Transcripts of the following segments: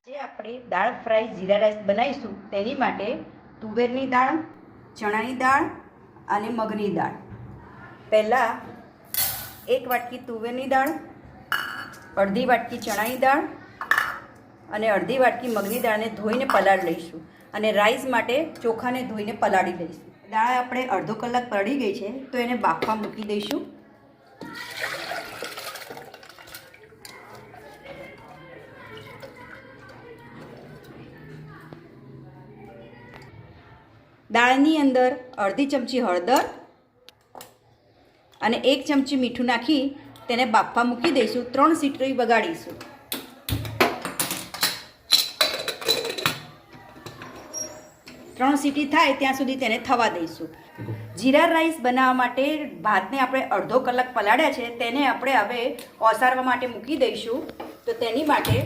આજે આપણે દાળ ફ્રાય જીરા રાઈસ બનાવીશું. તેની માટે તુવેરની દાળ, ચણાની દાળ અને મગની દાળ. પહેલાં 1 વાટકી તુવેરની દાળ, અડધી વાટકી ચણાની દાળ અને અડધી વાટકી મગની દાળને ધોઈને પલાળી લઈશું. અને રાઈસ માટે ચોખાને ધોઈને પલાળી લઈશું. દાળ આપણે અડધો કલાક પલળી ગઈ છે, તો એને બાફવા મૂકી દઈશું. દાળની અંદર અડધી ચમચી હળદર અને 1 ચમચી મીઠું નાખી તેને બાફવા મૂકી દઈશું. 3 સીટી વગાડીશું. ત્રણ સીટી થાય ત્યાં સુધી તેને થવા દઈશું. જીરા રાઈસ બનાવવા માટે ભાતને આપણે અડધો કલાક પલાળ્યા છે, તેને આપણે હવે ઓસારવા માટે મૂકી દઈશું. તો તેની માટે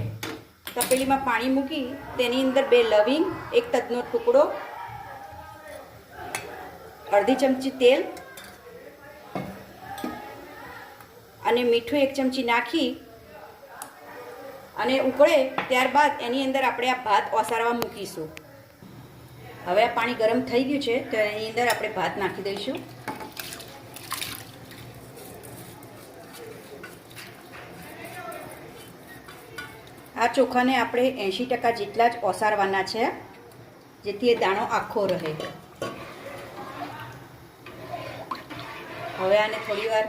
તપેલીમાં પાણી મૂકી તેની અંદર 2 લવિંગ, 1 તજનો ટુકડો, અડધી ચમચી તેલ અને મીઠું 1 ચમચી નાખી અને ઉકળે ત્યારબાદ એની અંદર આપણે આ ભાત ઓસારવા મૂકીશું. હવે આ પાણી ગરમ થઈ ગયું છે, તો એની અંદર આપણે ભાત નાખી દઈશું. આ ચોખાને આપણે 80% જેટલા જ ઓસારવાના છે, જેથી એ દાણો આખો રહે. હવે આને થોડી વાર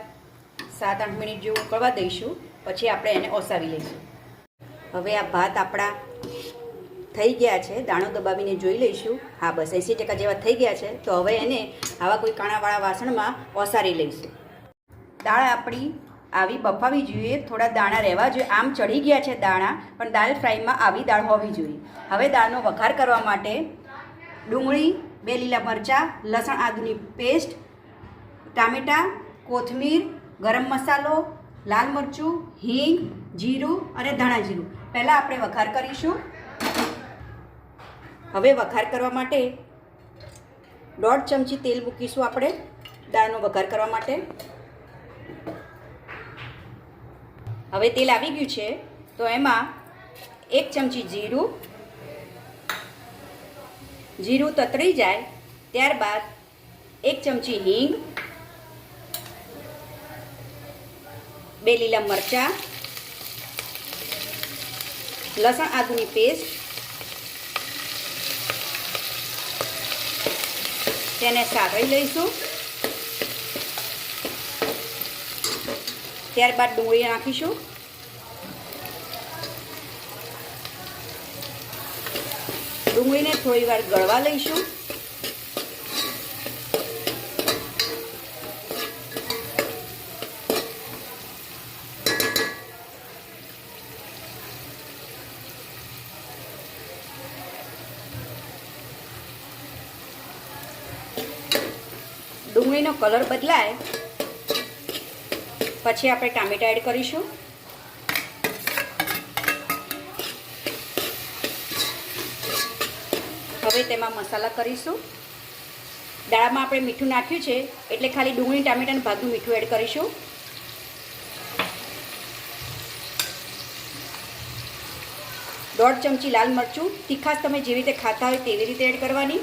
7-8 મિનિટ જેવું ઉકળવા દઈશું. પછી આપણે એને ઓસાવી લઈશું. હવે આ ભાત આપણા થઈ ગયા છે. દાણો દબાવીને જોઈ લઈશું. હા, બસ 80% જેવા થઈ ગયા છે. તો હવે એને આવા કોઈ કાણાવાળા વાસણમાં ઓસારી લઈશું. દાળ આપણી આવી બફાવી જોઈએ, થોડા દાણા રહેવા જોઈએ. આમ ચડી ગયા છે દાણા, પણ દાળ ફ્રાયમાં આવી દાળ હોવી જોઈએ. હવે દાળનો વઘાર કરવા માટે ડુંગળી, 2 લીલા મરચાં, લસણ આદુની પેસ્ટ, ટામેટાં, કોથમીર, ગરમ મસાલો, લાલ મરચું, હિંગ, જીરું અને ધાણા જીરું. પહેલાં આપણે વઘાર કરીશું. હવે વઘાર કરવા માટે 1.5 ચમચી તેલ મૂકીશું આપણે દાળનો વઘાર કરવા માટે. હવે તેલ આવી ગયું છે, તો એમાં 1 ચમચી જીરું તતરી જાય ત્યારબાદ 1 ચમચી હિંગ, 2 લીલા મરચાં, લસણ આદુની પેસ્ટ, તેને સાતળી લઈશું. ત્યારબાદ ડુંગળી નાખીશું. ડુંગળીને થોડી વાર ગળવા લઈશું. ડુંગળીનો કલર બદલાય પછી આપણે ટામેટાં એડ કરીશું. હવે તેમાં મસાલા કરીશું. દાળમાં આપણે મીઠું નાખ્યું છે, એટલે ખાલી ડુંગળી, ટામેટાં ભાગનું મીઠું એડ કરીશું. દોઢ ચમચી લાલ મરચું, તીખાશ તમે જેવી રીતે ખાતા હોય તેવી રીતે એડ કરવાની.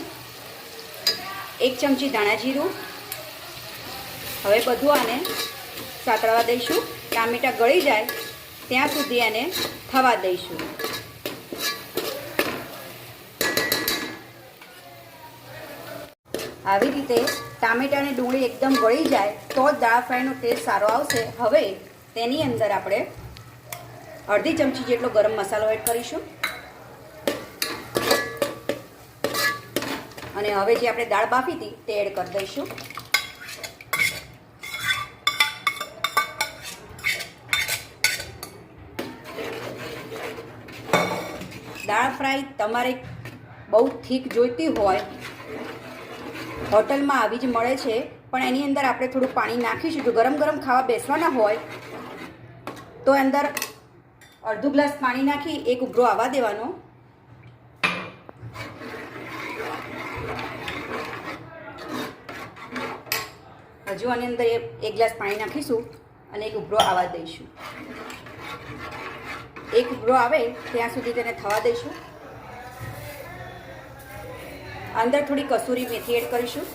1 ચમચી ધાણા જીરું. હવે બધું આને સાતળવા દઈશું. ટામેટાં ગળી જાય ત્યાં સુધી એને થવા દઈશું. આવી રીતે ટામેટાં અને ડુંગળી એકદમ ગળી જાય તો જ દાળ ફ્રાયનો ટેસ્ટ સારો આવશે. હવે તેની અંદર આપણે અડધી ચમચી જેટલો ગરમ મસાલો એડ કરીશું. અને હવે જે આપણે દાળ બાફી હતી તે એડ કરી દઈશું. દાળ ફ્રાય તમારે બહુ થીક જોઈતી હોય, હોટલમાં આવી જ મળે છે, પણ એની અંદર આપણે થોડું પાણી નાખીશું. જો ગરમ ગરમ ખાવા બેસવાના હોય તો અંદર અડધો ગ્લાસ પાણી નાખી 1 ઉભરો આવવા દેવાનો. હજુ આની અંદર 1 ગ્લાસ પાણી નાખીશું અને 1 ઉભરો આવવા દઈશું. એક ઉભરો આવે ત્યાં સુધી તેને થવા દઈશું. અંદર થોડી કસૂરી મેથી એડ કરીશું.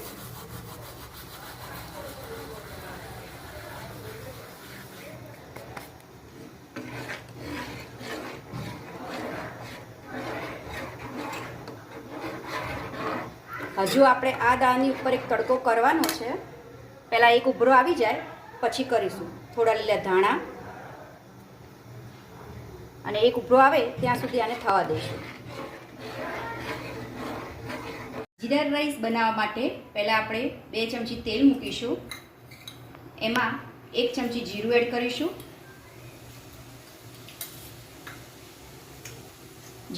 હજુ આપણે આ દાળની ઉપર એક તડકો કરવાનો છે. પહેલાં એક ઉભરો આવી જાય પછી કરીશું. થોડા લીલા ધાણા અને એક ઉભરો આવે ત્યાં સુધી આને થવા દઈશું. જીરા રાઈસ બનાવવા માટે પહેલાં આપણે 2 ચમચી તેલ મૂકીશું. એમાં 1 ચમચી જીરું એડ કરીશું.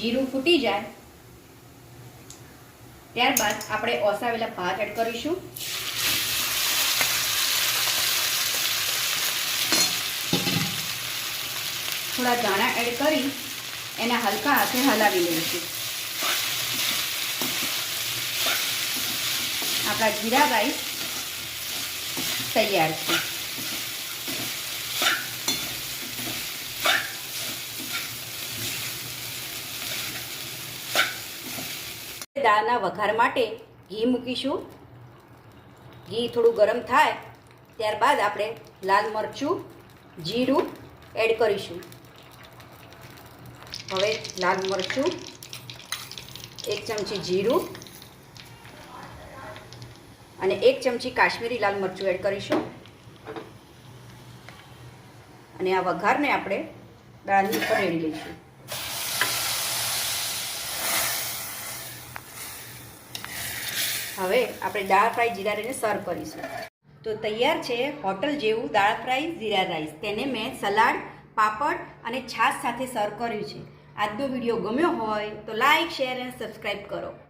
જીરું ફૂટી જાય ત્યારબાદ આપણે ઓસાવેલા ભાત એડ કરીશું. થોડા દાણા એડ કરી એના હલકા હાથે હલાવી લઈશું. આપણા જીરા રાઈસ તૈયાર છે. દાળના વઘાર માટે ઘી મૂકીશું. ઘી થોડું ગરમ થાય ત્યારબાદ આપણે લાલ મરચું, જીરું એડ કરીશું. હવે લાલ મરચું, 1 ચમચી જીરું અને 1 ચમચી કાશ્મીરી લાલ મરચું એડ કરીશું. અને આ વઘારને આપણે દાળની ઉપર રેડી લઈશું. હવે આપણે દાળ ફ્રાય જીરા રાઈસને સર્વ કરીશું. તો તૈયાર છે હોટલ જેવું દાળ ફ્રાય જીરા રાઈસ. તેને મેં સલાડ, પાપડ અને છાશ સાથે સર્વ કર્યું છે. આજનો વિડીયો ગમ્યો હોય તો લાઈક, શેર અને સબસ્ક્રાઈબ કરો.